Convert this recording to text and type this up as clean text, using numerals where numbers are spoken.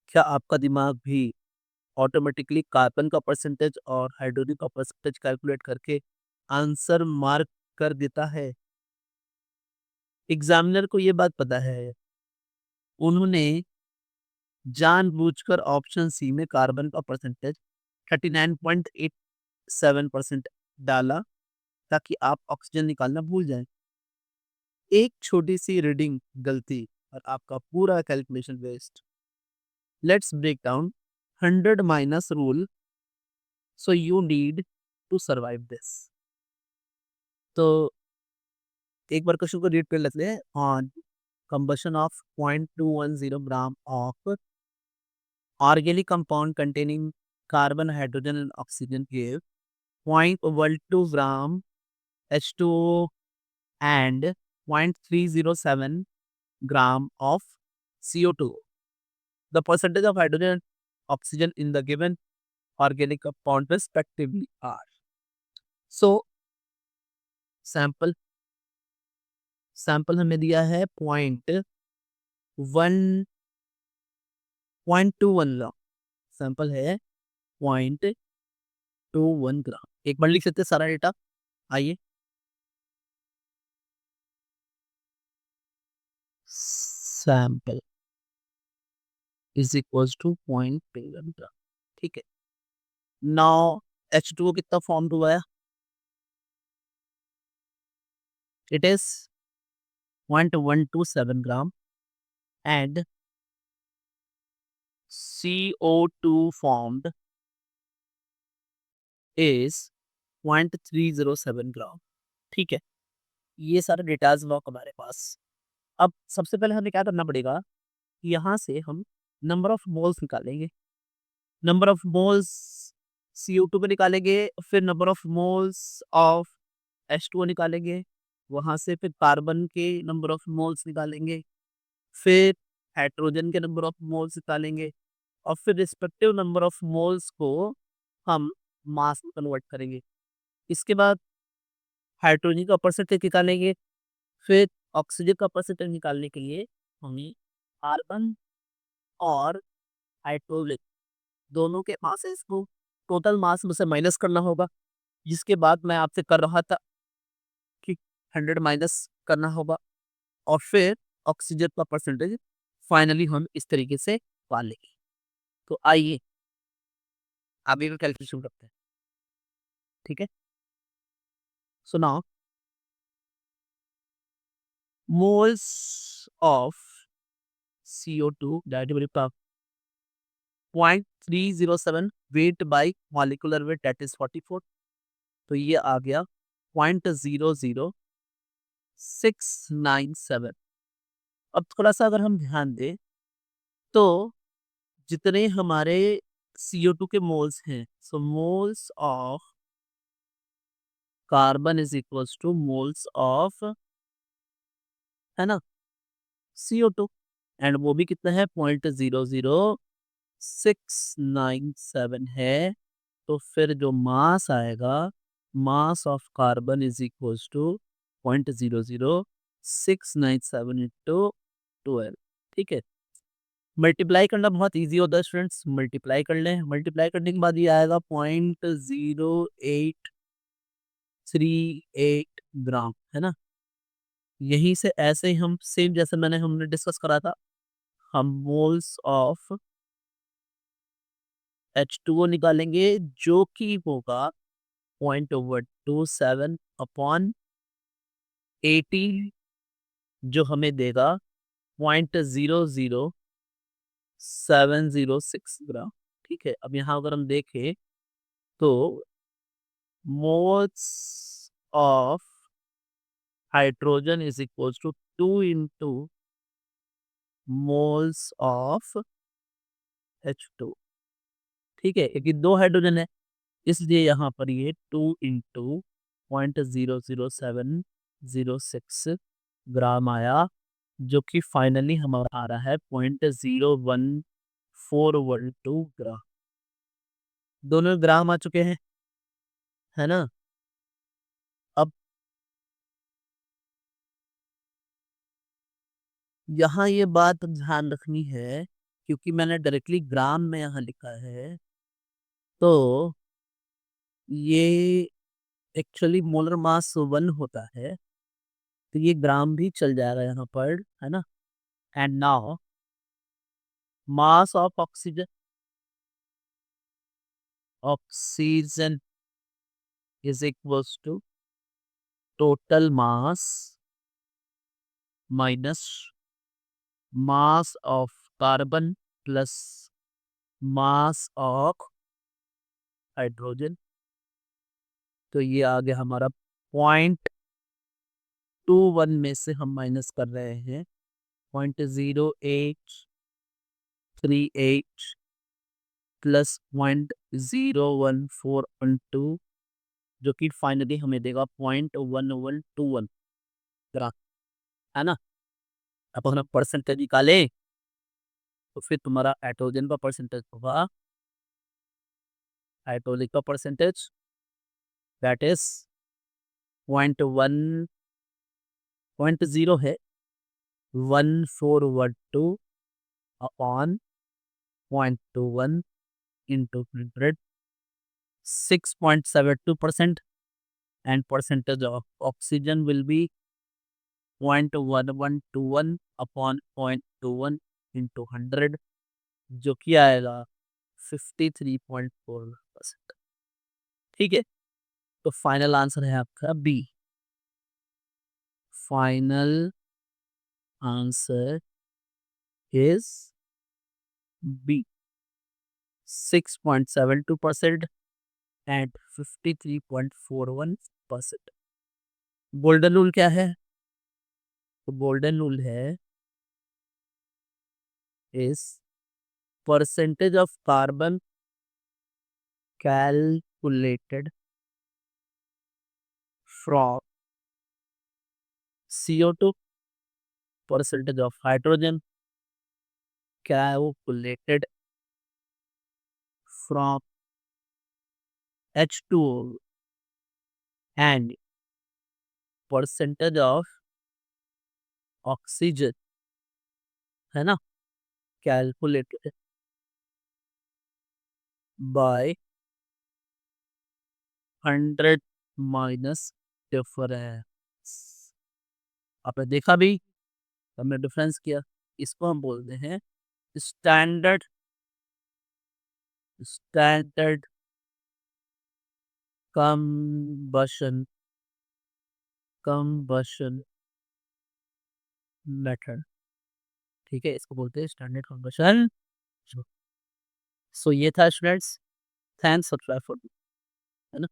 क्या आपका दिमाग भी ऑटोमेटिकली कार्बन का परसेंटेज और हाइड्रोजन का परसेंटेज कैलकुलेट करके आंसर मार्क कर देता है? एग्जामिनर को ये बात पता है, उन्होंने जानबूझकर ऑप्शन सी में कार्बन का परसेंटेज 39.87% डाला ताकि आप ऑक्सीजन निकालना भूल जाएं। एक छोटी सी रीडिंग गलती और आपका पूरा calculation waste. Let's break down 100 minus rule so you need to survive this. तो एक बार क्वेश्चन को रीड कर लेते हैं। On combustion of 0.210 gram of organic compound containing carbon, hydrogen and oxygen give 0.12 gram H2O and 0.307 gram of CO2. The percentage of hydrogen and oxygen in the given organic compound respectively are. So sample sample हमें दिया है 0.21 ग्राम। Sample है 0.21 ग्राम। एक बार लिख सकते हैं सारा data. आइए, सैंपल इज इक्वल टू 0.21 ग्राम। ठीक है, नाउ H2O कितना फॉर्म हुआ है? It is 0.127 gram and CO2 formed is 0.307 ग्राम। ठीक है, ये सारे डेटाज लॉक हमारे पास। अब सबसे पहले हमें क्या करना पड़ेगा, यहाँ से हम नंबर ऑफ मोल्स निकालेंगे। नंबर ऑफ मोल्स CO2 पे निकालेंगे, फिर number of moles of H2O निकालेंगे, वहाँ से फिर कार्बन के नंबर ऑफ मोल्स निकालेंगे, फिर हाइड्रोजन के नंबर ऑफ मोल्स निकालेंगे और फिर रिस्पेक्टिव नंबर ऑफ मोल्स को हम मास में कन्वर्ट करेंगे। इसके बाद हाइड्रोजन का परसेंटेज निकालेंगे, फिर ऑक्सीजन का परसेंटेज निकालने के लिए हमें कार्बन और हाइड्रोजन दोनों के मासेस को टोटल मास में से माइनस करना होगा, जिसके बाद मैं आपसे कर रहा था कि 100 माइनस करना होगा और फिर ऑक्सीजन का परसेंटेज फाइनली हम इस तरीके से पा लेंगे। तो आइए आगे का कैलकुलेशन करते हैं। ठीक है, so now moles of CO2 directly 0.307 weight by molecular weight that is 44। तो ये आ गया 0.00697। अब थोड़ा सा अगर हम ध्यान दें तो जितने हमारे CO2 के मोल्स हैं, so moles of carbon is equals to moles of, है ना, CO2, एंड वो भी कितना है 0.00697 है। तो फिर जो मास आएगा, mass of carbon is equals to 0.00697 into 12। ठीक है, मल्टीप्लाई करना बहुत इजी होता है स्टूडेंट्स, मल्टीप्लाई कर लें। मल्टीप्लाई करने के बाद ये आएगा 0.0838 ग्राम, है ना। यहीं से ऐसे ही हम सेम जैसे हमने डिस्कस करा था, हम मोल्स ऑफ H2O निकालेंगे जो कि होगा 0.27 अपॉन 80, जो हमें देगा 0.00706 ग्राम। ठीक है, अब यहाँ अगर हम देखें तो moles of hydrogen is equal to 2 into moles of H2। ठीक है, क्योंकि दो हाइड्रोजन है इसलिए यहाँ पर ये 2 इंटू 0.00706 ग्राम आया, जो कि फाइनली हमारा आ रहा है 0.01412 ग्राम। दोनों ग्राम आ चुके हैं, है ना। अब यहाँ ये बात ध्यान रखनी है क्योंकि मैंने डायरेक्टली ग्राम में यहाँ लिखा है, तो ये एक्चुअली मोलर मास 1 होता है, तो ये ग्राम भी चल जाएगा यहाँ पर, है ना? And now mass of oxygen is equals to total mass minus mass of carbon plus mass of hydrogen. तो ये आ गया हमारा 0.21 में से हम माइनस कर रहे हैं 0.0838 प्लस 0.0142, जो कि फाइनली हमें देगा 0.1121 ग्राम, है ना? अब अगर हम परसेंटेज निकालें तो फिर तुम्हारा हाइड्रोजन का परसेंटेज होगा, हाइड्रोजन का परसेंटेज दैट इज 0.0 है 1412 upon 0.21 into 100, 6.72%, and percentage of oxygen will be 0.1121 upon 0.21 into 100, जो कि आएगा 53.4%। ठीक है, तो फाइनल आंसर है आपका B. Final answer is B, 6.72% and 53.41%। Golden rule क्या है? तो गोल्डन रूल है is percentage of carbon calculated from CO2, percentage of hydrogen calculated from H2O, and percentage of oxygen, है ना, calculated by 100 माइनस डिफरेंस। आपने देखा भी, हमने डिफरेंस किया, इसको हम बोलते हैं standard standard combustion combustion method. ठीक है, इसको बोलते हैं स्टैंडर्ड कंबशन। सो ये था स्टूडेंट्स, थैंक्स सब्सक्राइब फॉर, है ना?